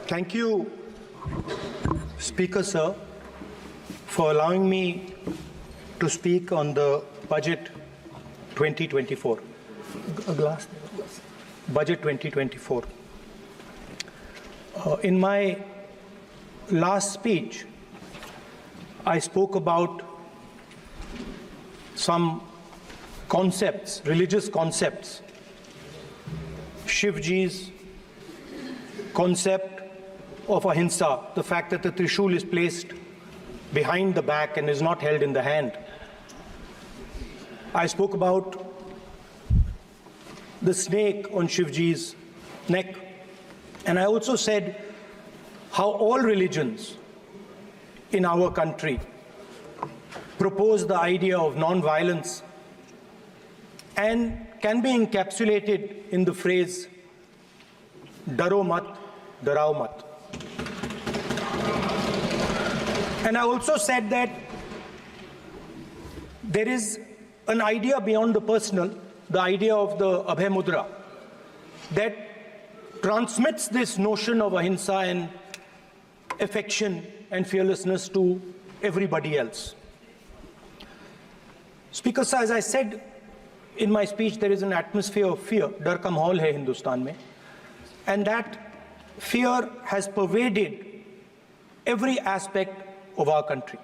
Thank you, Speaker Sir, for allowing me to speak on the Budget 2024. Budget 2024. In my last speech, I spoke about some concepts, religious concepts. Shivji's concept of ahimsa, the fact that the Trishul is placed behind the back and is not held in the hand. I spoke about the snake on Shivji's neck. And I also said how all religions in our country propose the idea of non-violence and can be encapsulated in the phrase, Daro mat, darao mat. And I also said that there is an idea beyond the personal, the idea of the Abhay Mudra, that transmits this notion of ahimsa and affection and fearlessness to everybody else. Speaker sir, as I said in my speech, there is an atmosphere of fear, dar ka mahol hai Hindustan mein, and that fear has pervaded every aspect of our country.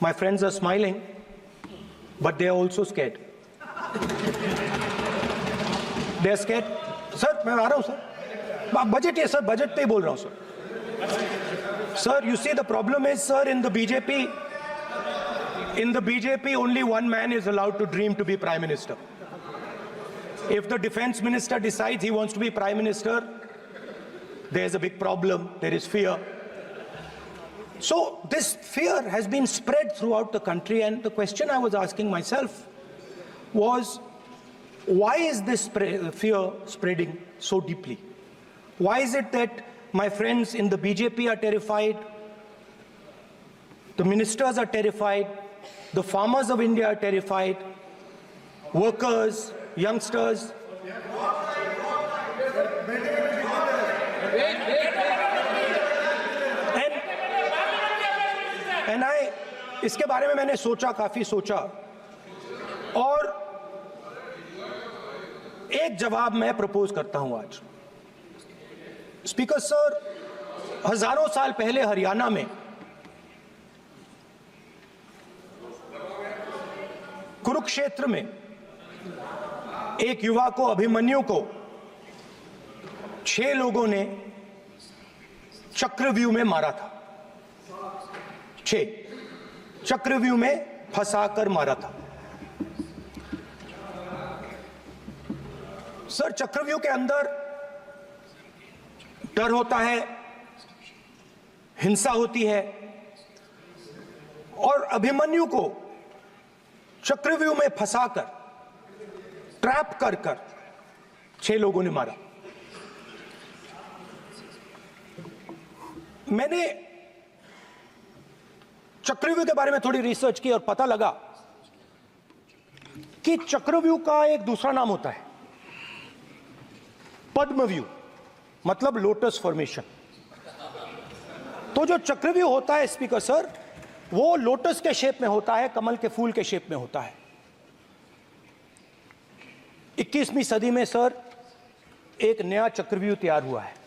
My friends are smiling, but they are also scared. They are scared. Sir, मैं आ रहा हूँ sir. Budget है sir, budget पे ही बोल रहा हूँ sir. Sir, you see the problem is sir, in the BJP only one man is allowed to dream to be Prime Minister. If the Defense Minister decides he wants to be Prime Minister, there's a big problem, there is fear. So this fear has been spread throughout the country, and the question I was asking myself was, why is this fear spreading so deeply? Why is it that my friends in the BJP are terrified, the ministers are terrified, the farmers of India are terrified, workers, youngsters? इसके बारे में मैंने सोचा, काफी सोचा, और एक जवाब मैं प्रपोज करता हूं आज। स्पीकर सर, हजारों साल पहले हरियाणा में कुरुक्षेत्र में एक युवा को, अभिमन्यु को 6 लोगों ने चक्रव्यूह में मारा था। 6 चक्रव्यूह में फंसाकर मारा था। सर, चक्रव्यूह के अंदर डर होता है, हिंसा होती है, और अभिमन्यु को चक्रव्यूह में फंसाकर, ट्रैप कर 6 लोगों ने मारा। मैंने चक्रव्यूह के बारे में थोड़ी रिसर्च की और पता लगा कि चक्रव्यूह का एक दूसरा नाम होता है, पद्मव्यूह, मतलब लोटस फॉर्मेशन। तो जो चक्रव्यूह होता है स्पीकर सर, वो लोटस के शेप में होता है, कमल के फूल के शेप में होता है। 21वीं सदी में सर एक नया चक्रव्यूह तैयार हुआ है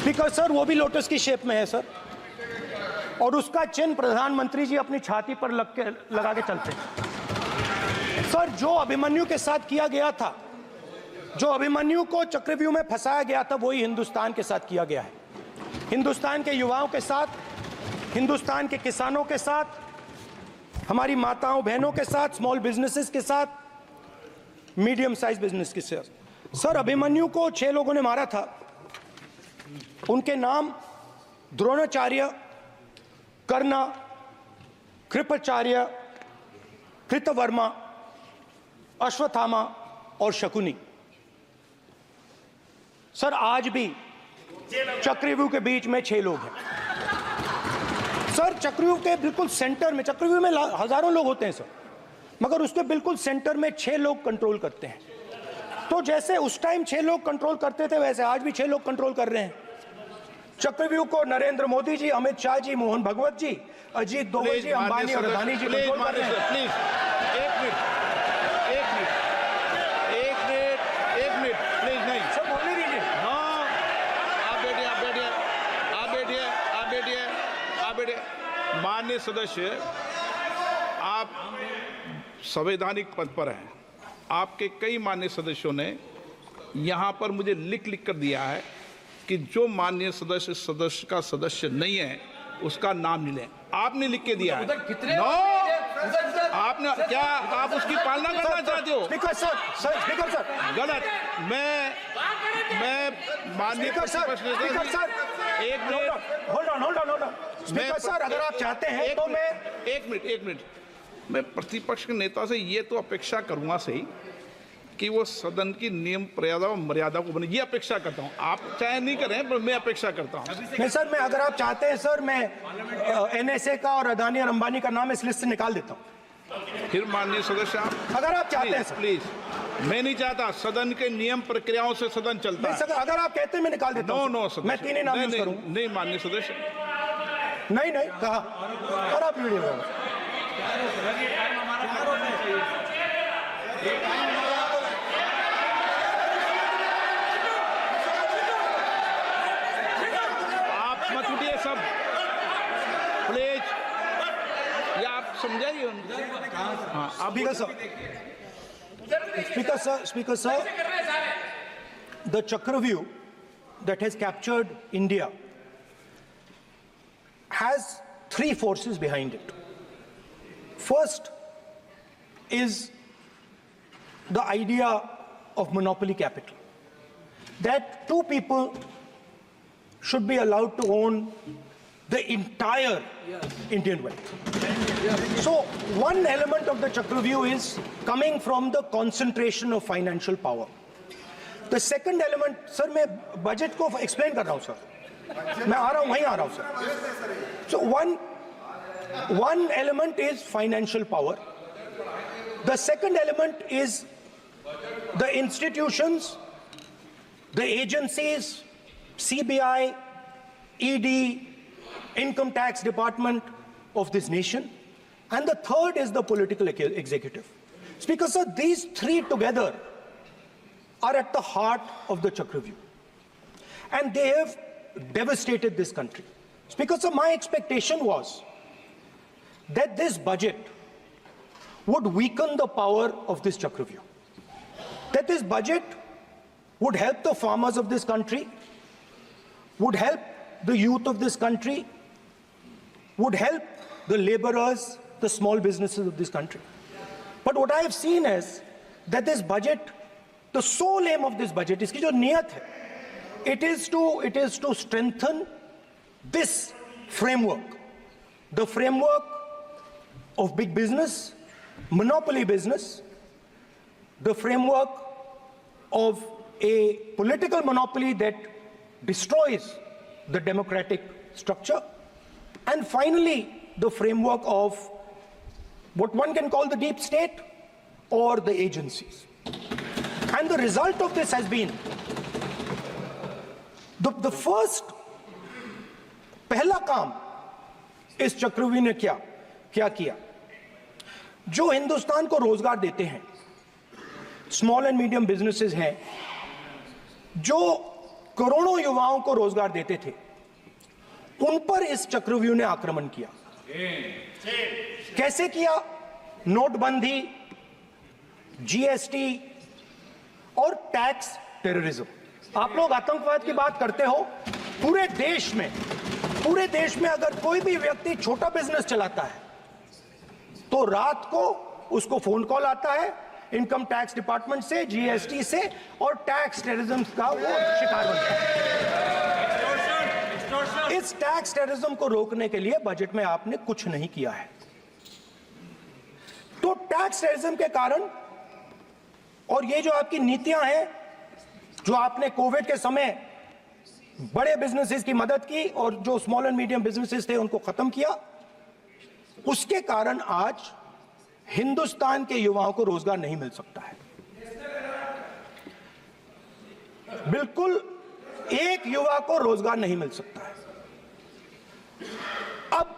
स्पीकर सर, वो भी लोटस की शेप में है सर, और उसका चिन्ह प्रधानमंत्री जी अपनी छाती पर लगा के चलते हैं। सर, जो अभिमन्यु के साथ किया गया था, जो अभिमन्यु को चक्रव्यूह में फंसाया गया था, वही हिंदुस्तान के साथ किया गया है। हिंदुस्तान के युवाओं के साथ, हिंदुस्तान के किसानों के साथ, हमारी माताओं बहनों के साथ, स्मॉल बिजनेसेस के साथ, मीडियम साइज बिजनेस के साथ। सर, अभिमन्यु को 6 लोगों ने मारा था। उनके नाम द्रोणाचार्य, कर्ण, कृपाचार्य, कृतवर्मा, अश्वत्थामा और शकुनी। सर, आज भी चक्रव्यूह के बीच में 6 लोग हैं। सर, चक्रव्यूह के बिल्कुल सेंटर में, चक्रव्यूह में हजारों लोग होते हैं सर, मगर उसके बिल्कुल सेंटर में 6 लोग कंट्रोल करते हैं। तो जैसे उस टाइम 6 लोग कंट्रोल करते थे, वैसे आज भी 6 लोग कंट्रोल कर रहे हैं। चक्रव्यूह को नरेंद्र मोदी जी, अमित शाह जी, मोहन भगवत जी, अजीत दोवल जी, अंबानी और अदानी जी कंट्रोल कर रहे हैं। प्लीज एक मिनट प्लीज, नहीं सब बोलने दीजिए। हाँ, आप बैठिए। माननीय सदस्य, आप संवैधानिक पद पर हैं। आपके कई माननीय सदस्यों ने यहाँ पर मुझे लिख कर दिया है कि जो माननीय सदस्य का सदस्य नहीं है उसका नाम नहीं लें। आपने लिख के दिया है। नो, आपने क्या आप उसकी पालना करना चाहते हो? स्पीकर सर गलत। मैं माननीय प्रतिपक्ष नेता, एक minute, hold on. Speaker sir, अगर आप चाहते हैं तो मैं एक मिनट मैं प्रतिपक्ष के नेता से ये तो अपेक्षा करूंगा सही कि वो सदन की नियम मर्यादा को बने, ये अपेक्षा करता हूं। आप चाहे नहीं करें, पर मैं अपेक्षा करता हूं। नहीं सर, मैं अगर आप चाहते हैं सर, मैं NSA का और अदानी और अंबानी का नाम इस लिस्ट से निकाल देता हूं। फिर माननीय सदस्य, आप अगर आप चाहते हैं सर। प्लीज, मैं नहीं चाहता। सदन के नियम प्रक्रियाओं से सदन चलता है। सर, अगर आप कहते हैं मैं निकाल देता हूं। नो मैं 3 ही नाम यूज करूंगा। नहीं माननीय सदस्य, नहीं कहा। और आप वीडियो मत उठिए सब प्लीज, या आप समझाइए। हाँ, आप Speaker sir, the Chakravyuh that has captured India has 3 forces behind it. First is the idea of monopoly capital, that 2 people should be allowed to own the entire Indian wealth. So one element of the Chakravyuh is coming from the concentration of financial power. The second element, sir, मैं budget को explain कर रहा हूं sir, मैं आ रहा हूं, वहीं आ रहा हूं sir. So one element is financial power. The second element is the institutions, the agencies, CBI, ED, Income Tax Department of this nation, and the third is the political executive. Speaker sir, these 3 together are at the heart of the Chakravyuh, and they have devastated this country. Speaker sir, my expectation was that this budget would weaken the power of this Chakravyuh, that this budget would help the farmers of this country, would help the youth of this country, would help the laborers, the small businesses of this country. But what I have seen is that this budget, the sole aim of this budget, iski jo niyat hai, it is to strengthen this framework, the framework of big business, monopoly business, the framework of a political monopoly that destroys the democratic structure, and finally the framework of what one can call the deep state or the agencies. And the result of this has been the first पहला काम इस चक्रव्यूह ने क्या किया, जो हिंदुस्तान को रोजगार देते हैं, स्मॉल एंड मीडियम बिजनेसेस हैं, जो करोड़ों युवाओं को रोजगार देते थे, उन पर इस चक्रव्यूह ने आक्रमण किया। कैसे किया? नोटबंदी, GST और टैक्स टेररिज्म। आप लोग आतंकवाद की बात करते हो, पूरे देश में अगर कोई भी व्यक्ति छोटा बिजनेस चलाता है तो रात को उसको फोन कॉल आता है इनकम टैक्स डिपार्टमेंट से, GST से, और टैक्स टेररिज्म का वो शिकार बनता है। इस टैक्स टेररिज्म को रोकने के लिए बजट में आपने कुछ नहीं किया है। तो टैक्स टेररिज्म के कारण और ये जो आपकी नीतियां हैं, जो आपने कोविड के समय बड़े बिजनेसेस की मदद की और जो स्मॉल एंड मीडियम बिजनेसेस थे उनको खत्म किया, उसके कारण आज हिंदुस्तान के युवाओं को रोजगार नहीं मिल सकता है। बिल्कुल एक युवा को रोजगार नहीं मिल सकता है। अब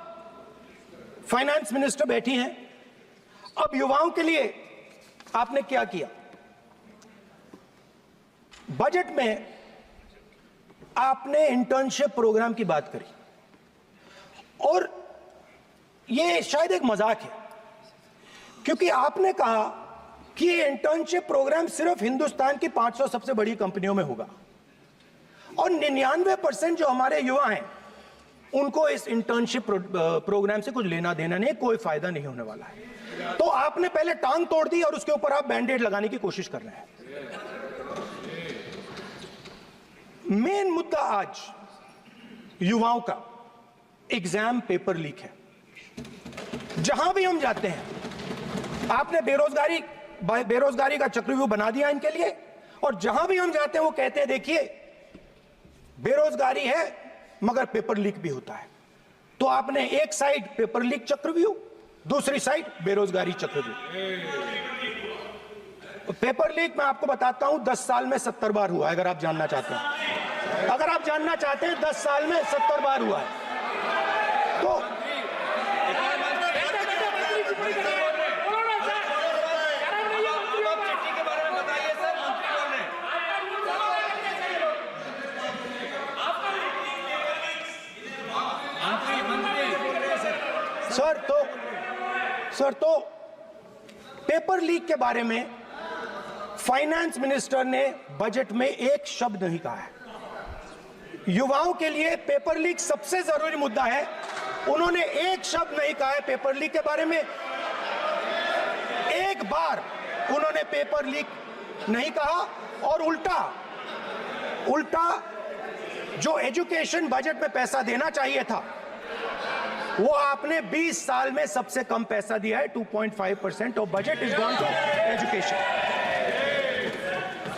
फाइनेंस मिनिस्टर बैठी हैं, अब युवाओं के लिए आपने क्या किया? बजट में आपने इंटर्नशिप प्रोग्राम की बात करी और यह शायद एक मजाक है, क्योंकि आपने कहा कि ये इंटर्नशिप प्रोग्राम सिर्फ हिंदुस्तान की 500 सबसे बड़ी कंपनियों में होगा और 99% जो हमारे युवा हैं उनको इस इंटर्नशिप प्रोग्राम से कुछ लेना देना नहीं, कोई फायदा नहीं होने वाला है। तो आपने पहले टांग तोड़ दी और उसके ऊपर आप बैंडेड लगाने की कोशिश कर रहे हैं। मेन मुद्दा आज युवाओं का एग्जाम पेपर लीक है। जहां भी हम जाते हैं आपने बेरोजगारी का चक्रव्यूह बना दिया इनके लिए, और जहां भी हम जाते हैं वो कहते हैं देखिए बेरोजगारी है मगर पेपर लीक भी होता है। तो आपने एक साइड पेपर लीक चक्रव्यूह, दूसरी साइड बेरोजगारी चक्रव्यूह। पेपर लीक मैं आपको बताता हूं 10 साल में 70 बार हुआ है। अगर आप जानना चाहते हैं, अगर आप जानना चाहते हैं 10 साल में 70 बार हुआ है तो सर तो पेपर लीक के बारे में फाइनेंस मिनिस्टर ने बजट में एक शब्द नहीं कहा है। युवाओं के लिए पेपर लीक सबसे जरूरी मुद्दा है, उन्होंने एक शब्द नहीं कहा है पेपर लीक के बारे में। एक बार उन्होंने पेपर लीक नहीं कहा और उल्टा जो एजुकेशन बजट में पैसा देना चाहिए था वो आपने 20 साल में सबसे कम पैसा दिया है। 2.5% of budget is gone to education.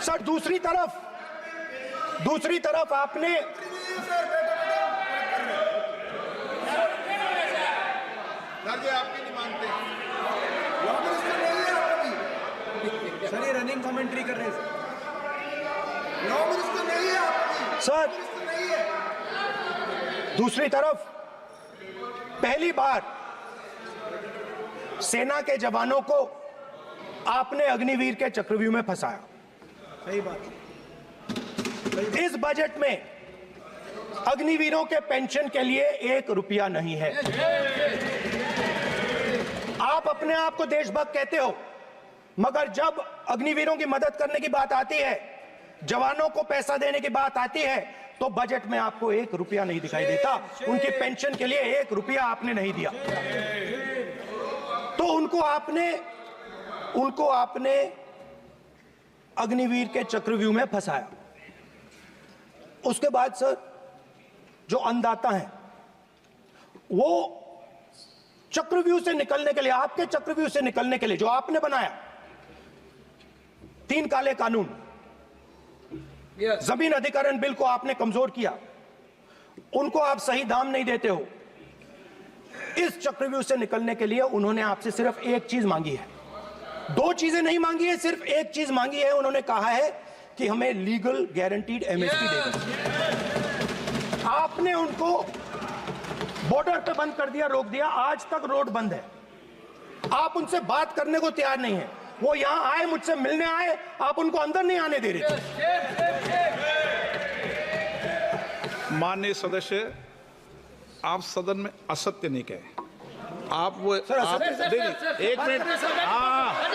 Sir दूसरी तरफ आपने आपकी नहीं मानते सर, ये रनिंग कमेंट्री कर रहे हैं सर। दूसरी तरफ पहली बार सेना के जवानों को आपने अग्निवीर के चक्रव्यूह में फंसाया। सही बात। इस बजट में अग्निवीरों के पेंशन के लिए 1 रुपया नहीं है। आप अपने आप को देशभक्त कहते हो, मगर जब अग्निवीरों की मदद करने की बात आती है, जवानों को पैसा देने की बात आती है, तो बजट में आपको 1 रुपया नहीं दिखाई देता। उनकी पेंशन के लिए 1 रुपया आपने नहीं दिया। तो उनको आपने अग्निवीर के चक्रव्यूह में फंसाया। उसके बाद सर जो अन्नदाता हैं वो चक्रव्यूह से निकलने के लिए, आपके चक्रव्यूह से निकलने के लिए जो आपने बनाया 3 काले कानून, जमीन अधिग्रहण बिल को आपने कमजोर किया, उनको आप सही दाम नहीं देते हो। इस चक्रव्यूह से निकलने के लिए उन्होंने आपसे सिर्फ एक चीज मांगी है, 2 चीजें नहीं मांगी है, सिर्फ एक चीज मांगी है। उन्होंने कहा है कि हमें लीगल गारंटीड एमएसपी दे दो। आपने उनको बॉर्डर पे बंद कर दिया, रोक दिया, आज तक रोड बंद है। आप उनसे बात करने को तैयार नहीं है। वो यहां आए, मुझसे मिलने आए, आप उनको अंदर नहीं आने दे रहे थे। माननीय सदस्य, आप सदन में असत्य नहीं कहे। आप वो सर, आप देखिए, 1 मिनट, हाँ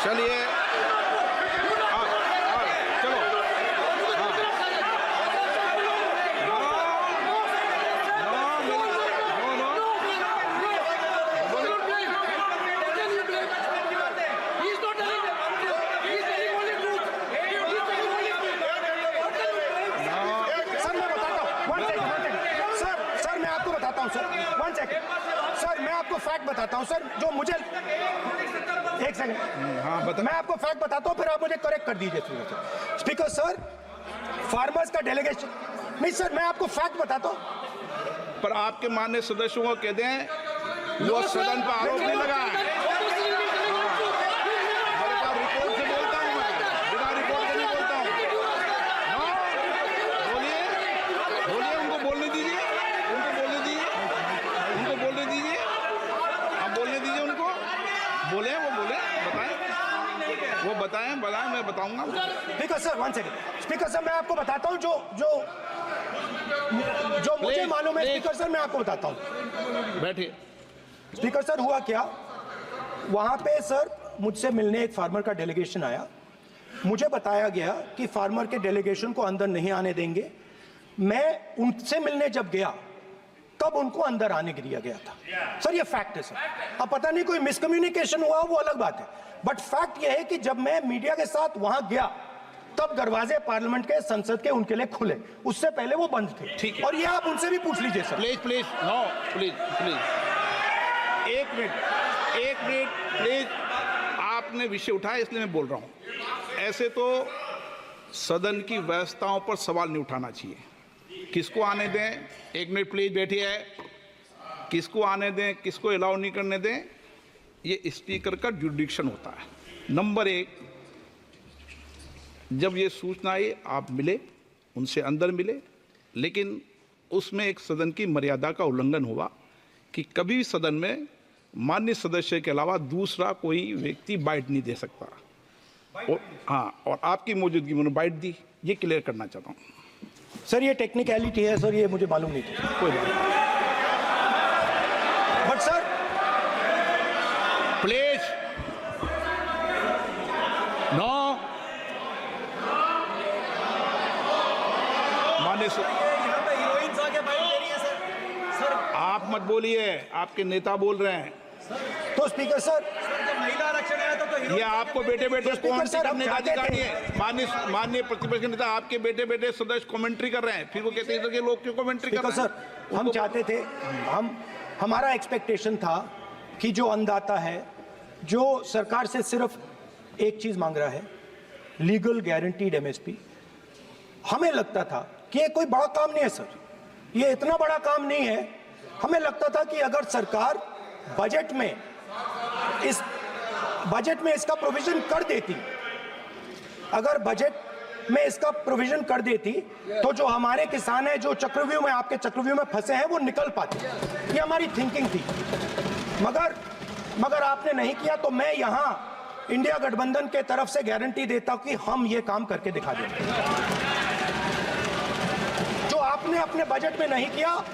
चलिए, चलो, सर मैं आपको फैक्ट बताता हूं सर, जो मुझे एक सेकंड, हाँ बता। मैं आपको फैक्ट बताता हूं, फिर आप मुझे करेक्ट कर दीजिए। स्पीकर सर, फार्मर्स का डेलीगेशन नहीं सर, मैं आपको फैक्ट बताता हूं। पर आपके माननीय सदस्यों को कह दें वो सदन पर आरोप नहीं लगा है। वो बताएं मैं बताऊंगा। Speaker sir, 1 second. Speaker sir, मैं आपको बताता हूं जो मुझे मालूम है। स्पीकर सर, मैं आपको बताता हूं। बैठिए। स्पीकर सर, हुआ क्या, वहां पे सर मुझसे मिलने एक फार्मर का डेलीगेशन आया। मुझे बताया गया कि फार्मर के डेलीगेशन को अंदर नहीं आने देंगे। मैं उनसे मिलने जब गया तब उनको अंदर आने दिया गया था। सर ये फैक्ट है सर। अब पता नहीं कोई मिसकम्युनिकेशन हुआ, वो अलग बात है, बट फैक्ट यह है कि जब मैं मीडिया के साथ वहां गया तब दरवाजे पार्लियामेंट के, संसद के उनके लिए खुले, उससे पहले वो बंद थे। ठीक है। और ये आप उनसे भी पूछ लीजिए सर। प्लीज नो, प्लीज एक मिनट प्लीज। आपने विषय उठाया इसलिए मैं बोल रहा हूं। ऐसे तो सदन की व्यवस्थाओं पर सवाल नहीं उठाना चाहिए। किसको आने दें, 1 मिनट प्लीज बैठिए। किसको आने दें, किसको अलाउ नहीं करने दें, ये स्पीकर का जुडिक्शन होता है। नंबर 1, जब ये सूचना आई आप मिले, उनसे अंदर मिले, लेकिन उसमें एक सदन की मर्यादा का उल्लंघन हुआ कि कभी भी सदन में माननीय सदस्य के अलावा दूसरा कोई व्यक्ति बाइट नहीं दे सकता। और आपकी मौजूदगी में उन्होंने बाइट दी, ये क्लियर करना चाहता हूँ। सर ये टेक्निकलिटी है सर, ये मुझे मालूम नहीं थी। कोई बात नहीं। But sir please no. माननीय यहाँ पे हीरोइंस आके बाइट दे रही है सर। आप मत बोलिए, आपके नेता बोल रहे हैं। तो स्पीकर सर, जब महिला आरक्षण आया था तो ये आपको बेटे बेटे स्पीकर सर, हम करने का चाहते अधिकार थे- है। माननीय प्रतिपक्ष के नेता आपके बेटे बेटे सदस्य कमेंट्री कर रहे हैं, फिर वो कहते हैं कि लोग क्यों कमेंट्री कर स्पीकर रहे हैं। सर, हम चाहते थे, हमारा एक्सपेक्टेशन था कि जो अन्नदाता है, जो सरकार से सिर्फ एक चीज मांग रहा है, लीगल गारंटीड एमएसपी। हमें लगता था कि ये कोई बड़ा काम नहीं है सर, ये इतना बड़ा काम नहीं है। हमें लगता था कि अगर सरकार बजट में इसका प्रोविजन कर देती, अगर बजट में इसका प्रोविजन कर देती, तो जो हमारे किसान हैं जो चक्रव्यूह में, आपके चक्रव्यूह में फंसे हैं, वो निकल पाते। ये हमारी थिंकिंग थी। मगर आपने नहीं किया। तो मैं यहां इंडिया गठबंधन के तरफ से गारंटी देता हूं कि हम ये काम करके दिखा देंगे। जो आपने अपने बजट में नहीं किया,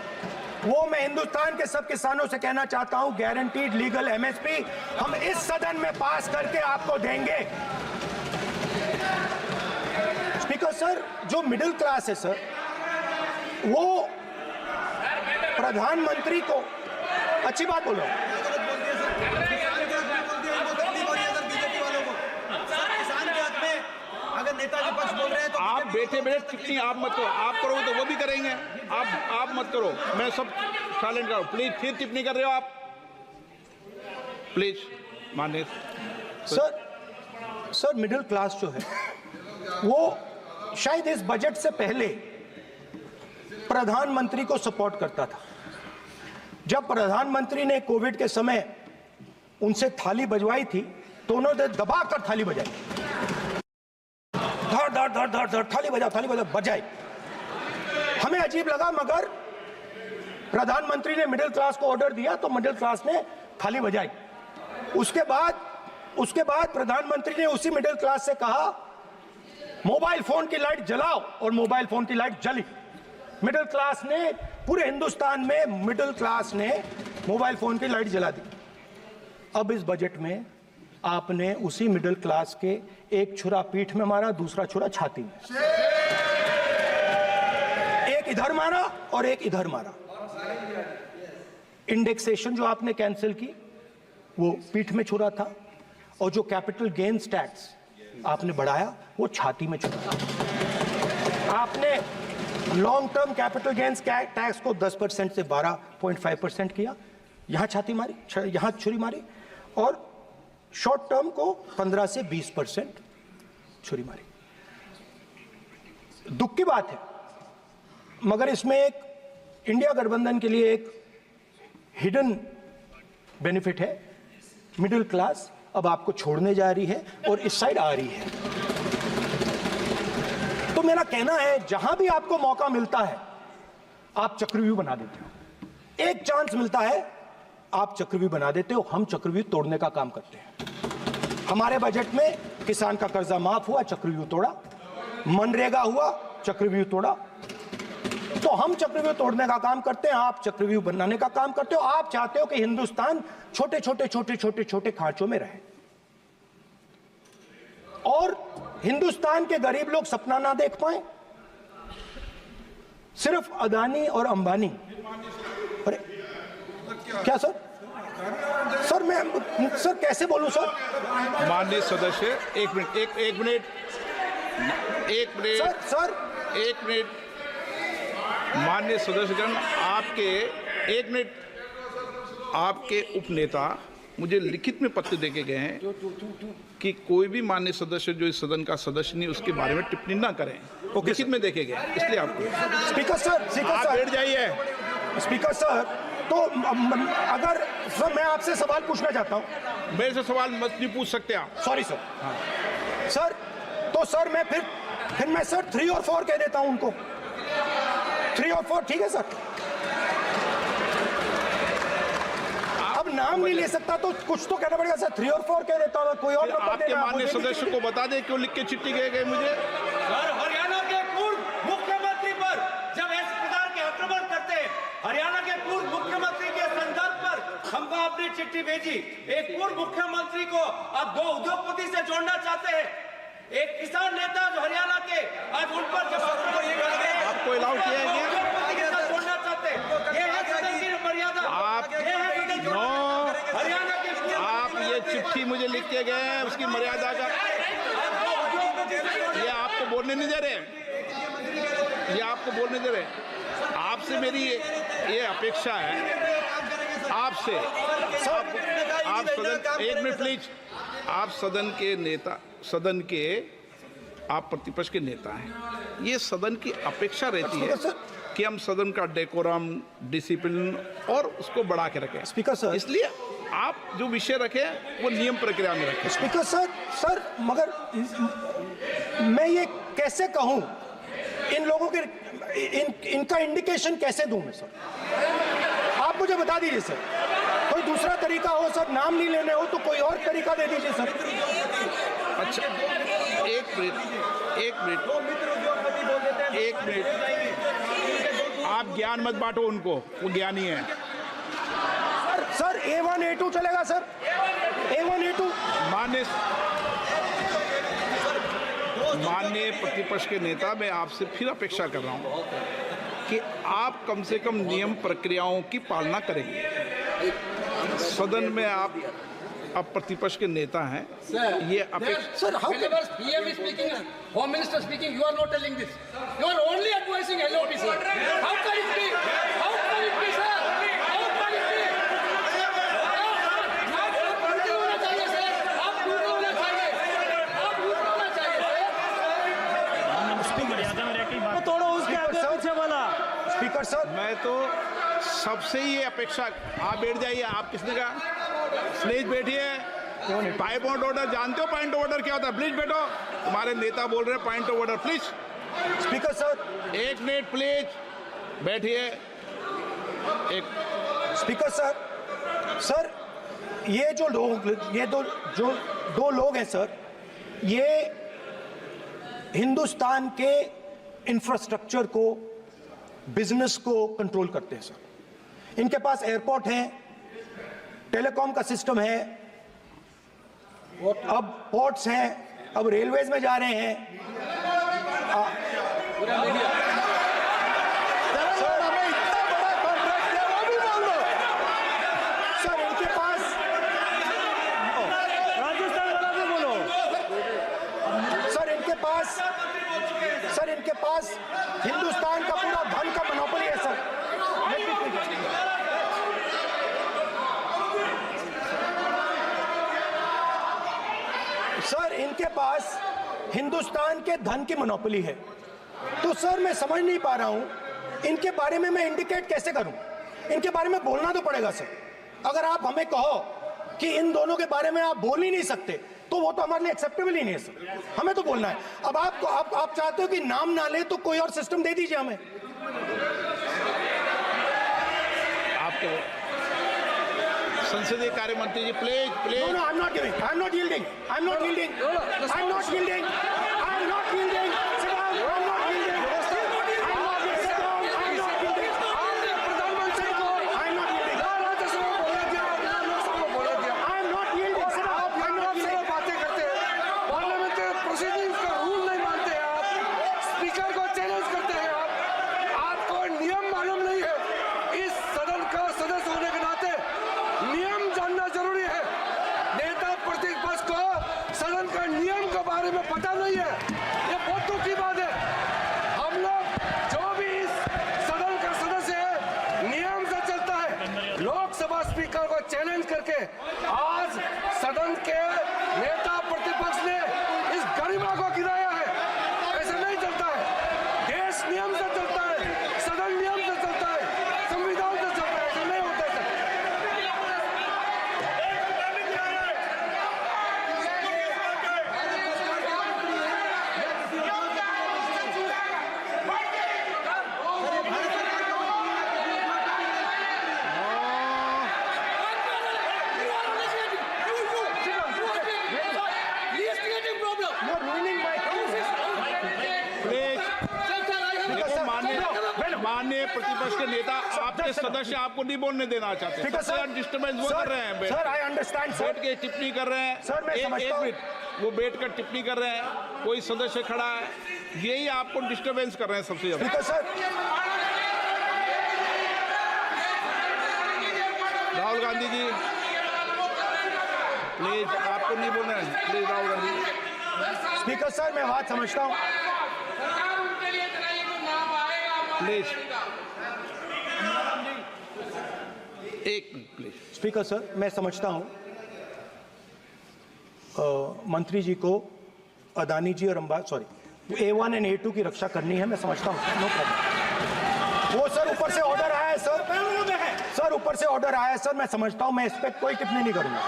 वो मैं हिंदुस्तान के सब किसानों से कहना चाहता हूं, गारंटीड लीगल एमएसपी हम इस सदन में पास करके आपको देंगे। स्पीकर सर, जो मिडिल क्लास है सर, वो प्रधानमंत्री को अच्छी बात बोलो। अगर नेताजी पक्ष बोल रहे हैं तो आप बैठे बैठे टिप्पणी आप मत करो। आप करोगे तो वो भी करेंगे। आप मत करो, मैं सब साइलेंट करो। प्लीज फिर टिप्पणी कर रहे हो आप, प्लीज। माननीय सर मिडिल क्लास जो है वो शायद इस बजट से पहले प्रधानमंत्री को सपोर्ट करता था। जब प्रधानमंत्री ने कोविड के समय उनसे थाली बजवाई थी तो उन्होंने दबाकर थाली बजाई, धड़ धड़ धड़ धड़ धड़ थाली बजा बजाई। हमें अजीब लगा, मगर प्रधानमंत्री ने मिडिल क्लास को ऑर्डर दिया तो मिडिल क्लास ने थाली बजाई। उसके बाद प्रधानमंत्री ने उसी मिडिल क्लास से कहा मोबाइल फोन की लाइट जलाओ, और मोबाइल फोन की लाइट जली। मिडिल क्लास ने, पूरे हिंदुस्तान में मिडिल क्लास ने मोबाइल फोन की लाइट जला दी। अब इस बजट में आपने उसी मिडिल क्लास के एक छुरा पीठ में मारा, दूसरा छुरा छाती में, एक इधर मारा और एक इधर मारा। इंडेक्सेशन जो आपने कैंसिल की वो पीठ में छुरा था, और जो कैपिटल गेन्स टैक्स आपने बढ़ाया वो छाती में छुरा था। आपने long term capital gains tax को 10% से 12.5% किया, यहां छाती मारी, यहां छुरी मारी, और शॉर्ट टर्म को 15 से 20% छुरी मारी। दुख की बात है, मगर इसमें एक इंडिया गठबंधन के लिए एक हिडन बेनिफिट है। मिडिल क्लास अब आपको छोड़ने जा रही है और इस साइड आ रही है। तो मेरा कहना है, जहां भी आपको मौका मिलता है आप चक्रव्यूह बना देते हो। एक चांस मिलता है आप चक्रव्यूह बना देते हो, हम चक्रव्यूह तोड़ने का काम करते हैं। हमारे बजट में किसान का कर्जा माफ हुआ, चक्रव्यूह तोड़ा। मनरेगा हुआ, चक्रव्यूह तोड़ा। तो हम चक्रव्यूह तोड़ने का काम करते हैं, आप चक्रव्यूह बनाने का काम करते हो। आप चाहते हो कि हिंदुस्तान छोटे छोटे छोटे छोटे छोटे खांचों में रहे और हिंदुस्तान के गरीब लोग सपना ना देख पाए। सिर्फ अदानी और अंबानी। अरे क्या सर? सर मैं सर कैसे बोलूं सर? माननीय सदस्य एक मिनट सर माननीय सदस्यगण, आपके उपनेता मुझे लिखित में पत्र देके गए हैं कि कोई भी माननीय सदस्य जो इस सदन का सदस्य नहीं उसके बारे में टिप्पणी ना करें। लिखित में देखे गए, इसलिए आपको स्पीकर सर आप बैठ जाइए। स्पीकर सर, तो अगर सर मैं आपसे सवाल पूछना चाहता हूं। मेरे से सवाल मत नहीं पूछ सकते आप। Sorry sir. सर तो सर मैं फिर मैं सर 3 और 4 कह देता हूं उनको। 3 और 4 ठीक है सर? अब नाम नहीं ले सकता तो कुछ तो कहना पड़ेगा सर। 3 और 4 कह देता हूं, कोई और नंबर आपके देना। माननीय सदस्य को बता दें क्यों लिख के चिट्ठी गए मुझे। सर, हरियाणा के पूर्व मुख्यमंत्री पर जब इस प्रकार के आक्रमण करते हैं, हरियाणा के पूर्व मुख्यमंत्री के संदर्भ पर हमको अपनी चिट्ठी भेजी। एक पूर्व मुख्यमंत्री को आप 2 उद्योगपति से जोड़ना चाहते हैं, एक किसान नेता जो हरियाणा के, आज उन पर जब आपको अलाउ किया है क्या? उद्योगपति के साथ जोड़ना चाहते हैं। ये है सदन की मर्यादा। आप हरियाणा के आप ये चिट्ठी मुझे लिख के गए हैं, उसकी मर्यादा का ये आपको बोलने नहीं दे रहे, ये आपको बोलने दे रहे। आपसे मेरी ये अपेक्षा है आपसे। आप सदन, एक मिनट प्लीज। आप सदन के नेता, सदन के आप प्रतिपक्ष के नेता हैं। ये सदन की अपेक्षा रहती है कि हम सदन का डेकोरम, डिसिप्लिन और उसको बढ़ा के रखें। स्पीकर सर, इसलिए आप जो विषय रखें वो नियम प्रक्रिया में रखें। स्पीकर सर मगर मैं ये कैसे कहूं? इन लोगों के इनका इंडिकेशन कैसे दूं मैं सर? आप मुझे बता दीजिए सर। कोई दूसरा तरीका हो सर, नाम नहीं लेने हो तो कोई और तरीका दे दीजिए सर। अच्छा एक मिनट आप ज्ञान मत बांटो उनको, वो ज्ञानी है। सर A1 A2 चलेगा सर? A1 A2 माननीय प्रतिपक्ष के नेता, मैं आपसे फिर अपेक्षा कर रहा हूं कि आप कम से कम नियम प्रक्रियाओं की पालना करेंगे। सदन में आप अब प्रतिपक्ष के नेता हैं, ये अपेक्षा। Sir how PM is speaking, Home Minister speaking, you are not telling this. You are only advising LOT, sir. How can it be? How can it be, sir? How can it be? आप दूर होना चाहिए, sir. आप दूर होना चाहिए. आप दूर होना चाहिए, sir. तोड़ो उसके आगे पीछे वाला। स्पीकर सर, मैं तो सबसे ये अपेक्षा। आप बैठ जाइए। आप किसने कहा? प्लीज बैठिए। पॉइंट ऑफ ऑर्डर जानते हो? पॉइंट ऑफ ऑर्डर क्या होता है? प्लीज बैठो। तुम्हारे नेता बोल रहे हैं point of order, please. Speaker sir, एक मिनट प्लीज बैठिए। एक स्पीकर सर ये जो दो लोग हैं सर, ये हिंदुस्तान के इंफ्रास्ट्रक्चर को, बिजनेस को कंट्रोल करते हैं सर। इनके पास एयरपोर्ट है, टेलीकॉम का सिस्टम है, अब पोर्ट्स हैं, अब रेलवेज में जा रहे हैं। सर हमें इतना बड़ा कॉन्ट्रैक्ट है, वो भी बोल दो सर। इनके पास राजस्थान वाला भी बोलो। सर इनके पास हिंदुस्तान का पूरा धन का मोनोपोली है सर। सर इनके पास हिंदुस्तान के धन की मोनोपोली है। तो सर मैं समझ नहीं पा रहा हूं इनके बारे में मैं इंडिकेट कैसे करूं? इनके बारे में बोलना तो पड़ेगा सर। अगर आप हमें कहो कि इन दोनों के बारे में आप बोल ही नहीं सकते तो वो तो हमारे लिए एक्सेप्टेबल ही नहीं है सर। हमें तो बोलना है। अब आप चाहते हो कि नाम ना ले तो कोई और सिस्टम दे दीजिए हमें। आपको संसदीय कार्य मंत्री जी, please No, I'm not giving. I'm not yielding. में पता नहीं है। ये बहुत दुख की बात है। हम लोग जो भी इस सदन का सदस्य है नियम से चलता है। लोकसभा स्पीकर को चैलेंज करके आज सदन के नेता प्रतिपक्ष ने इस गरिमा को गिराया है। ऐसे नहीं चलता है। देश नियम से चलता है, सदन नियम से चलता है, संविधान से चलता है। ऐसा नहीं होता है सर। माननीय प्रतिपक्ष के नेता आपके सदस्य आपको नहीं बोलने देना चाहते। डिस्टर्बेंस वो कर रहे हैं। Sir I understand sir. बैठ के टिप्पणी कर रहे हैं। सर, मैं समझता एक हूं। मिनट, वो बैठ कर टिप्पणी कर रहे हैं, कोई सदस्य खड़ा है, यही आपको डिस्टर्बेंस कर रहे हैं सबसे ज्यादा। Speaker sir, Rahul Gandhi ji please, आपको नहीं बोलना है, please Rahul Gandhi. Speaker sir मैं बात समझता हूँ। प्लीज एक मिनट प्लीज। स्पीकर सर मैं समझता हूँ मंत्री जी को अदानी जी और A1 एंड A2 की रक्षा करनी है, मैं समझता हूँ। No problem. वो सर ऊपर से ऑर्डर आया है सर। सर ऊपर से ऑर्डर आया है सर, मैं समझता हूँ। मैं इस पर कोई टिप्पणी नहीं करूंगा।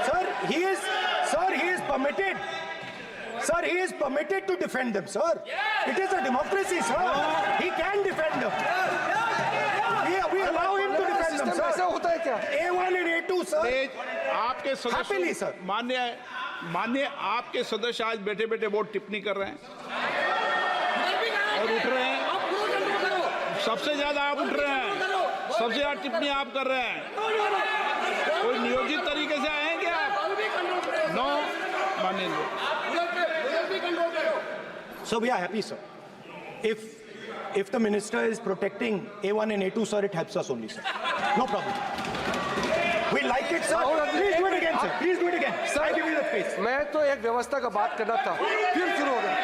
Sir he is permitted. Sir, he is permitted to defend them, sir. It is a democracy, sir. He can defend them. We allow him to defend them, system ऐसा sir. होता है क्या? A1 and A2, sir. Please आपके Happily, सदस्य sir. मान्य आपके सदस्य आज बैठे बैठे बहुत टिप्पणी कर रहे हैं और उठ रहे हैं। सबसे ज्यादा आप उठ रहे हैं, सबसे ज्यादा टिप्पणी आप कर रहे हैं। कोई नियोजित तरीके से आए हैं क्या आप? नो माननीय। So we are happy, sir. If the minister is protecting A1 and A2, sir, it helps us only, sir. No problem. We like it, sir. Please do it again, sir. Please do it again. Sir, I give you the space. मैं तो एक व्यवस्था का बात करना था, फिर शुरू हो गया।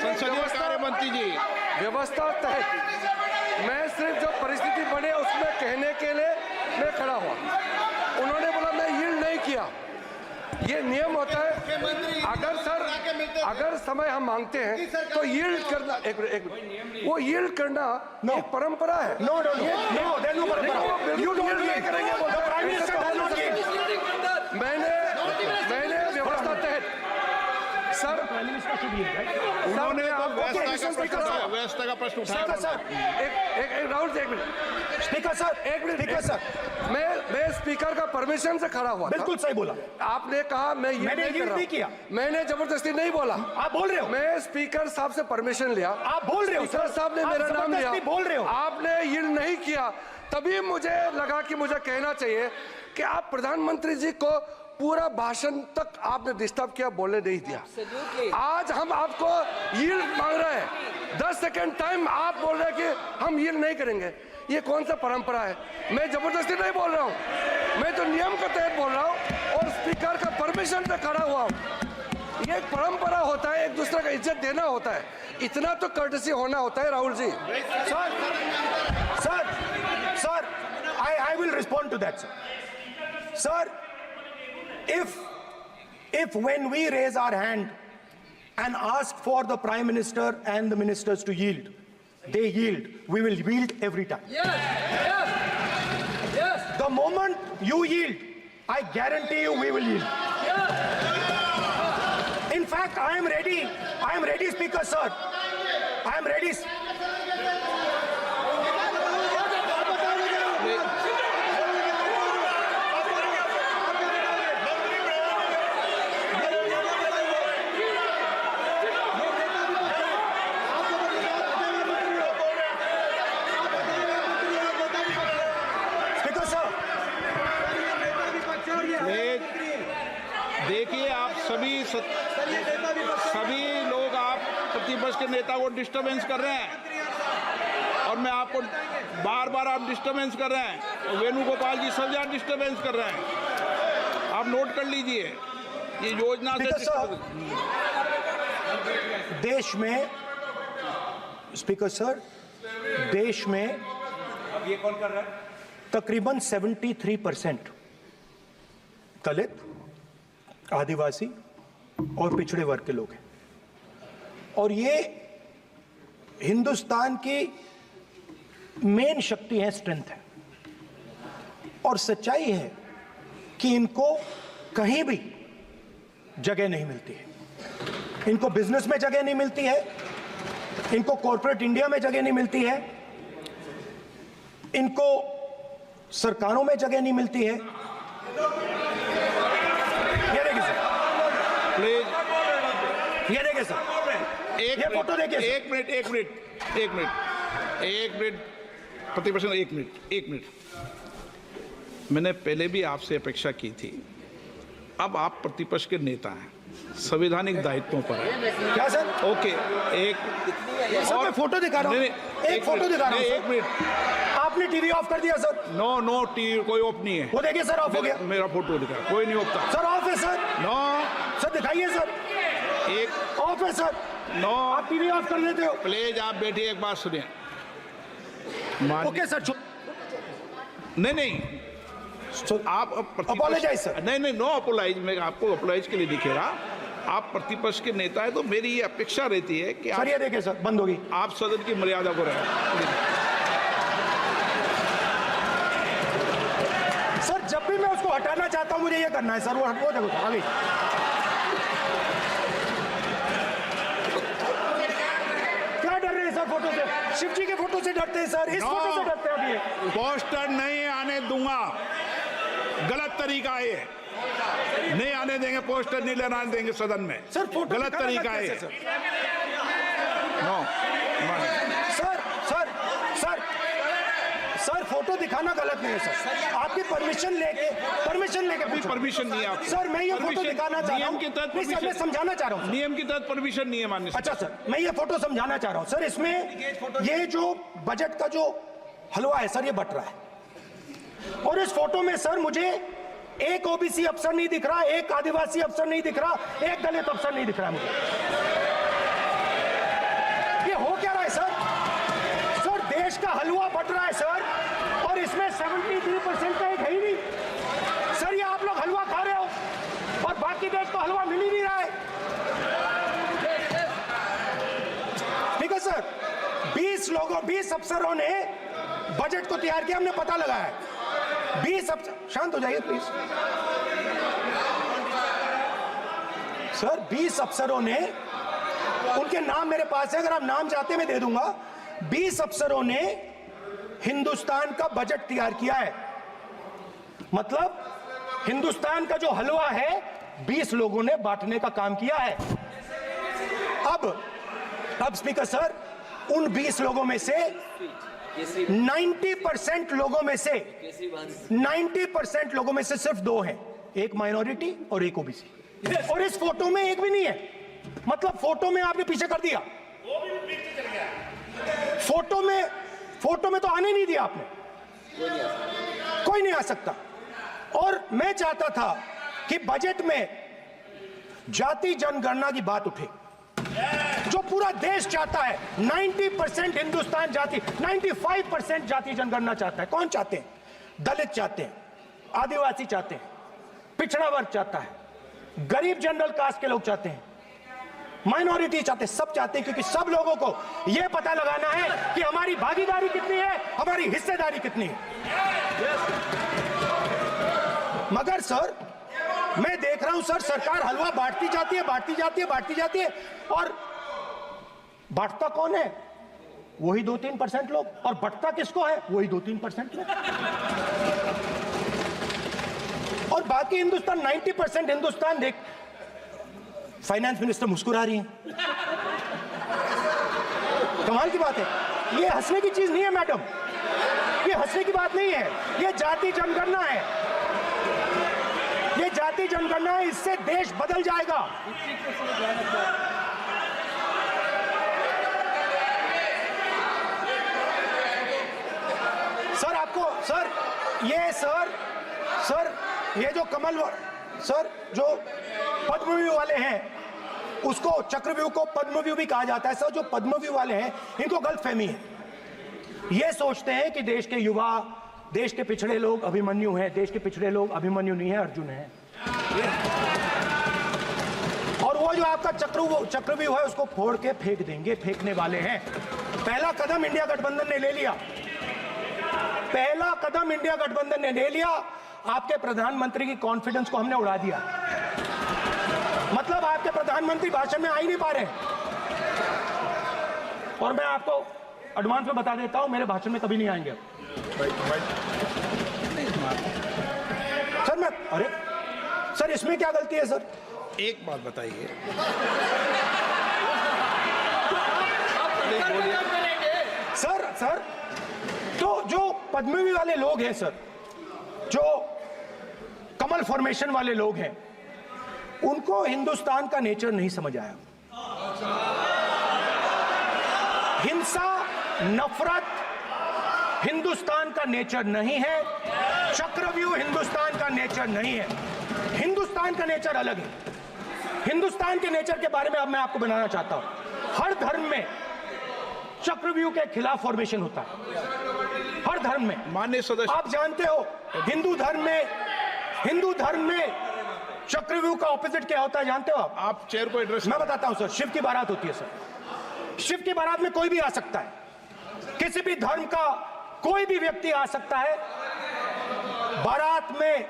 संसदीय कार्य मंत्री जी, व्यवस्था तहत मैं सिर्फ जो परिस्थिति बने उसमें कहने के लिए मैं खड़ा हुआ। उन्होंने बोला मैं यील्ड नहीं किया। ये नियम होता है। अगर समय हम मांगते हैं तो यील्ड करना, एक मिनट, वो यील्ड करना एक परंपरा है। No, there's no परंपरा। You don't yield. The Prime Minister does not yield. मैंने व्यवस्था तहत सर उन्होंने तो व्यवस्था का प्रश्न उठाया। सर एक राहुल जी, एक मिनट। स्पीकर सर, एक मिनट। स्पीकर सर, मैं स्पीकर का परमिशन से खड़ा हुआ था। बिल्कुल सही बोला। आपने कहा मैं ये मैंने नहीं कर नहीं किया। रहा। मैंने जबरदस्ती नहीं बोला। आप बोल रहे हो। मैं स्पीकर साहब से परमिशन लिया। आप बोल रहे हो। स्पीकर साहब ने मेरा नाम लिया। बोल रहे हो। आपने ये नहीं किया, तभी मुझे लगा कि मुझे कहना चाहिए कि आप प्रधानमंत्री जी को पूरा भाषण तक आपने डिस्टर्ब किया, बोलने नहीं दिया। आज हम आपको यील्ड मांग रहे हैं, 10 सेकंड टाइम आप बोल रहे हैं कि हम यील्ड नहीं करेंगे। ये कौन सा परंपरा है? मैं जबरदस्ती नहीं बोल रहा हूँ, मैं तो नियम के तहत बोल रहा हूँ और स्पीकर का परमिशन पे खड़ा हुआ हूँ। ये एक परंपरा होता है, एक दूसरे का इज्जत देना होता है, इतना तो कर्टसी होना होता है। Rahul ji, Sir, I will respond to that, sir. Sir, if when we raise our hand and ask for the Prime Minister and the ministers to yield, they yield, we will yield every time. Yes. The moment you yield, I guarantee you we will yield. In fact, I am ready, Speaker, sir. I am ready. देखिए, आप सभी लोग आप प्रतिपक्ष के नेता को disturbance कर रहे हैं और मैं आपको बार बार आप डिस्टर्बेंस कर रहे हैं। वेणुगोपाल जी सब जहाँ डिस्टर्बेंस कर रहे हैं, आप नोट कर लीजिए। ये योजना से स्पीकर साहब, देश में स्पीकर सर, देश में अब ये कौन कर रहा है? तकरीबन 73% दलित, आदिवासी और पिछड़े वर्ग के लोग हैं, और ये हिंदुस्तान की मेन शक्ति है, स्ट्रेंथ है। और सच्चाई है कि इनको कहीं भी जगह नहीं मिलती है। इनको बिजनेस में जगह नहीं मिलती है, इनको कॉर्पोरेट इंडिया में जगह नहीं मिलती है, इनको सरकारों में जगह नहीं मिलती है। ये देखिए सर, प्लीज ये देखिए सर, ये फोटो देखिए सर। एक मिनट प्रतिपक्ष, एक मिनट। मैंने पहले भी आपसे अपेक्षा की थी, अब आप प्रतिपक्ष के नेता हैं, संवैधानिक दायित्वों पर है। क्या सर? ओके, एक सर मैं फोटो दिखा रहा हूँ, एक फोटो दिखा रहा हूँ। एक मिनट, आपने टीवी ऑफ कर दिया सर? नो टीवी कोई ऑफ नहीं है। वो देखिए सर, ऑफ हो गया। मेरा फोटो दिखा, कोई नहीं ऑफ सर ऑफ है सर। नो सर दिखाइए सर, एक ऑफ है सर। नो आप टीवी ऑफ कर लेते हो? प्लीज आप बैठिए, एक बात सुनिए। ओके सर, नहीं आप Apologize, sir. नहीं नो अपोलाइज, मैं आपको अपोलाइज के लिए दिखेगा। आप प्रतिपक्ष के नेता है तो मेरी ये अपेक्षा रहती है कि सर ये देखिए सर, बंद होगी। आप सदन की मर्यादा को रखें। सर जब भी मैं उसको हटाना चाहता हूं मुझे ये करना है सर, वो देखो सर, आगे। क्या डर रहे हैं सर फोटो से? शिव जी के फोटो से डरते हैं सर, इस फोटो से डरते हैं। अभी पोस्टर नहीं आने दूंगा, गलत तरीका है ये, नहीं आने देंगे, पोस्टर नहीं लगाने देंगे सदन में। सर फोटो गलत तरीका है ये। Sir. No sir sir sir sir photo दिखाना गलत नहीं है सर, आपकी परमिशन लेके पूछो। परमिशन नहीं है आपको। सर मैं ये फोटो Permission- दिखाना चाह रहा नियम हूँ, के तहत नहीं सर मैं समझाना चाह रहा हूँ। नियम के तहत परमिशन नहीं है माननीय। अच्छा सर मैं ये फोटो समझाना चाह रहा हूँ सर, इसमें ये जो बजट का जो हलवा है सर ये बट रहा है, और इस फोटो में सर मुझे एक ओबीसी अफसर नहीं दिख रहा, एक आदिवासी अफसर नहीं दिख रहा, एक दलित अफसर नहीं दिख रहा मुझे। ये हो क्या रहा है सर? सर देश का हलवा बट रहा है सर, और इसमें 73% का एक है ही नहीं सर। ये आप लोग हलवा खा रहे हो और बाकी देश को हलवा मिल ही नहीं रहा है। ठीक है सर, 20 अफसरों ने बजट को तैयार किया, हमने पता लगाया है। 20 अफसर, शांत हो जाइए प्लीज सर। 20 अफसरों ने, उनके नाम मेरे पास है, अगर आप नाम चाहते हैं मैं दे दूंगा। 20 अफसरों ने हिंदुस्तान का बजट तैयार किया है, मतलब हिंदुस्तान का जो हलवा है 20 लोगों ने बांटने का काम किया है। अब स्पीकर सर, उन 20 लोगों में से 90% लोगों में से 90% लोगों में से सिर्फ 2 हैं, एक माइनॉरिटी और एक ओबीसी, और इस फोटो में एक भी नहीं है। मतलब फोटो में आपने पीछे कर दिया, फोटो में तो आने नहीं दिया आपने, कोई नहीं आ सकता। और मैं चाहता था कि बजट में जाति जनगणना की बात उठे, जो पूरा देश चाहता है। 90% हिंदुस्तान जाति, 95% जाति जनगणना चाहता है। कौन चाहते हैं? दलित चाहते हैं, आदिवासी चाहते हैं, पिछड़ा वर्ग चाहता है, गरीब जनरल कास्ट के लोग चाहते हैं, माइनॉरिटी चाहते हैं, सब चाहते हैं, क्योंकि सब लोगों को यह पता लगाना है कि हमारी भागीदारी कितनी है, हमारी हिस्सेदारी कितनी है। मगर सर मैं देख रहा हूं सर, सरकार हलवा बांटती जाती है, और बांटता कौन है? वही 2-3% लोग, और बंटता किसको है? वही 2-3% लोग, और बाकी हिंदुस्तान 90% हिंदुस्तान देख। फाइनेंस मिनिस्टर मुस्कुरा रही हैं, कमाल की बात है। ये हंसने की चीज नहीं है मैडम, ये हंसने की बात नहीं है, ये जाति जनगणना है, ये जाति जनगणना है, इससे देश बदल जाएगा। सर आपको सर ये जो सर जो पद्मव्यूह वाले हैं उसको चक्रव्यूह को पद्मव्यूह भी कहा जाता है। सर जो पद्मव्यूह वाले हैं इनको गलतफहमी है, ये सोचते हैं कि देश के युवा, देश के पिछड़े लोग अभिमन्यु हैं। देश के पिछड़े लोग अभिमन्यु नहीं है, अर्जुन है। और वो जो आपका चक्रव्यूह है उसको फोड़ के फेंक देंगे, फेंकने वाले हैं। पहला कदम इंडिया गठबंधन ने ले लिया, पहला कदम इंडिया गठबंधन ने ले लिया। आपके प्रधानमंत्री की कॉन्फिडेंस को हमने उड़ा दिया। मतलब आपके प्रधानमंत्री भाषण में आ ही नहीं पा रहे। और मैं आपको एडवांस में बता देता हूं, मेरे भाषण में कभी नहीं आएंगे सर। अरे सर इसमें क्या गलती है सर? एक बात बताइए, सर तो जो पद्मव्यूह वाले लोग हैं सर, जो कमल फॉर्मेशन वाले लोग हैं, उनको हिंदुस्तान का नेचर नहीं समझ आया। हिंसा, नफरत हिंदुस्तान का नेचर नहीं है। चक्रव्यूह हिंदुस्तान का नेचर नहीं है। हिंदुस्तान का नेचर अलग है। हिंदुस्तान के नेचर के बारे में अब मैं आपको बनाना चाहता हूं। हर धर्म में चक्रव्यूह के खिलाफ फॉर्मेशन होता है, हर धर्म में। माननीय सदस्य, आप जानते हो हिंदू धर्म में चक्रव्यूह का ऑपोजिट क्या होता है, जानते हो आप चेयर को एड्रेस। मैं बताता हूं सर। शिव की बारात होती है सर। शिव की बारात में कोई भी आ सकता है, किसी भी धर्म का कोई भी व्यक्ति आ सकता है, बारात में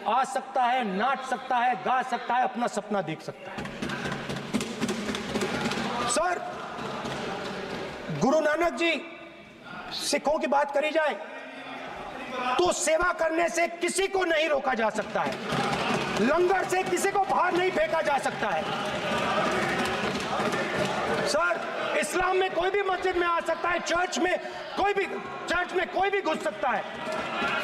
आ सकता है, नाच सकता है, गा सकता है, अपना सपना देख सकता है। सर गुरु नानक जी, सिखों की बात करी जाए तो सेवा करने से किसी को नहीं रोका जा सकता है, लंगर से किसी को बाहर नहीं फेंका जा सकता है। सर इस्लाम में कोई भी मस्जिद में आ सकता है, चर्च में कोई भी घुस सकता है,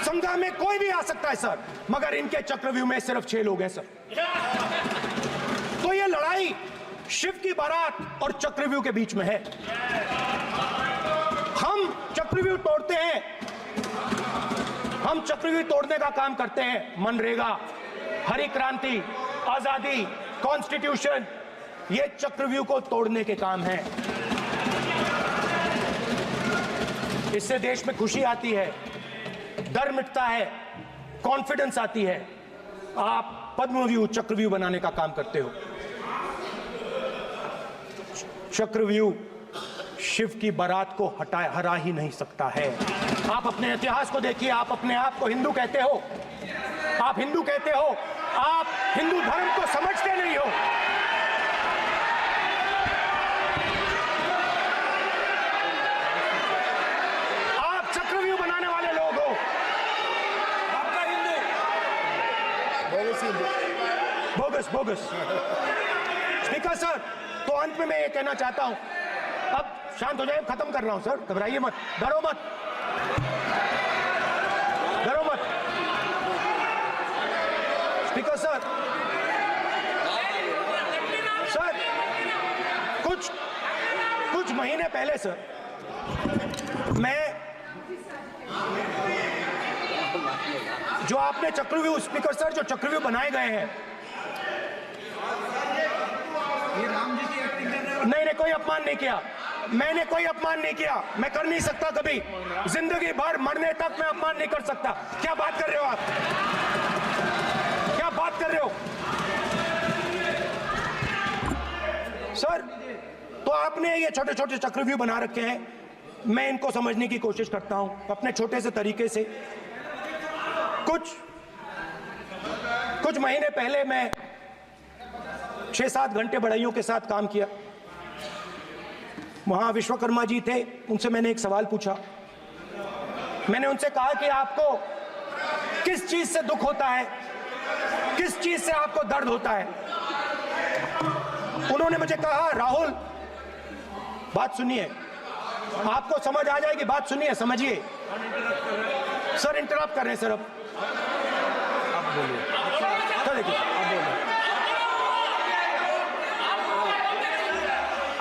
संघा में कोई भी आ सकता है सर, मगर इनके चक्रव्यूह में सिर्फ 6 लोग हैं सर। तो ये लड़ाई शिव की बारात और चक्रव्यूह के बीच में है। हम चक्रव्यूह तोड़ते हैं, हम चक्रव्यूह तोड़ने का काम करते हैं। मनरेगा, हरी क्रांति, आजादी, कॉन्स्टिट्यूशन, ये चक्रव्यूह को तोड़ने के काम हैं। इससे देश में खुशी आती है, डर मिटता है, कॉन्फिडेंस आती है। आप पद्मव्यूह चक्रव्यूह बनाने का काम करते हो। चक्रव्यूह शिव की बारात को हरा ही नहीं सकता है। आप अपने इतिहास को देखिए, आप अपने आप को हिंदू कहते हो, आप हिंदू कहते हो, आप हिंदू धर्म को समझते नहीं हो। आप चक्रव्यूह बनाने वाले लोग हो। आपका हिंदू बोगस। स्पीकर सर, तो अंत में मैं ये कहना चाहता हूं, अब शांत हो जाए, खत्म कर रहा हूं सर, घबराइए मत, डरो मत। स्पीकर सर, कुछ महीने पहले सर, मैं जो आपने चक्रव्यूह, स्पीकर सर, जो चक्रव्यूह बनाए गए हैं, नहीं, कोई अपमान नहीं किया, मैंने कोई अपमान नहीं किया, मैं कर नहीं सकता कभी, जिंदगी भर मरने तक मैं अपमान नहीं कर सकता। क्या बात कर रहे हो आप? क्या बात कर रहे हो सर? तो आपने ये छोटे छोटे चक्रव्यूह बना रखे हैं, मैं इनको समझने की कोशिश करता हूं अपने छोटे से तरीके से। कुछ महीने पहले मैं 6-7 घंटे बढ़इयों के साथ काम किया। वहां विश्वकर्मा जी थे, उनसे मैंने एक सवाल पूछा। मैंने उनसे कहा कि आपको किस चीज से दुख होता है, किस चीज से आपको दर्द होता है? उन्होंने मुझे कहा, राहुल बात सुनिए, आपको समझ आ जाएगी, बात सुनिए, समझिए। सर इंटरप्ट कर रहे हैं सर, अब बोलिए सर, देखिए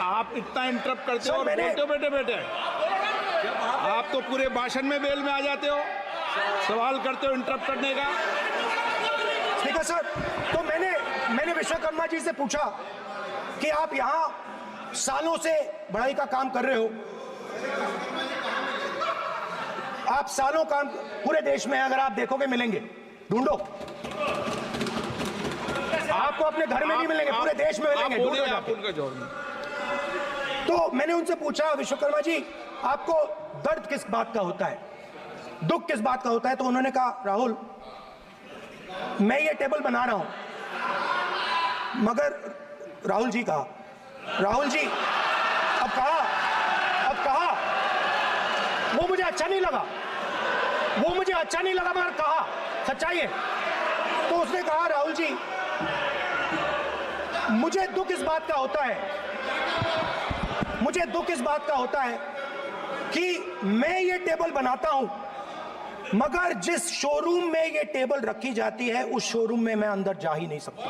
आप इतना इंटरप्ट करते हो और मैंने बोलते हो बेटे। आप तो पूरे भाषण में बेल में आ जाते हो, सवाल करते हो इंटरप्ट करने का। स्पीकर सर, तो मैंने विश्वकर्मा जी से पूछा कि आप यहां सालों से बढ़ाई का काम कर रहे हो, आप सालों काम पूरे देश में अगर आप देखोगे मिलेंगे, ढूंढो, आपको अपने घर में नहीं मिलेंगे, पूरे देश में मिलेंगे, आप ढूंढो आप उनका जवाब दो। तो मैंने उनसे पूछा, विश्वकर्मा जी आपको दर्द किस बात का होता है, दुख किस बात का होता है? तो उन्होंने कहा, राहुल मैं ये टेबल बना रहा हूं, मगर राहुल जी कहा, राहुल जी अब कहा वो मुझे अच्छा नहीं लगा, मगर कहा सच्चाई है। तो उसने कहा, राहुल जी मुझे दुख इस बात का होता है कि मैं ये टेबल बनाता हूं, मगर जिस शोरूम में ये टेबल रखी जाती है उस शोरूम में मैं अंदर जा ही नहीं सकता।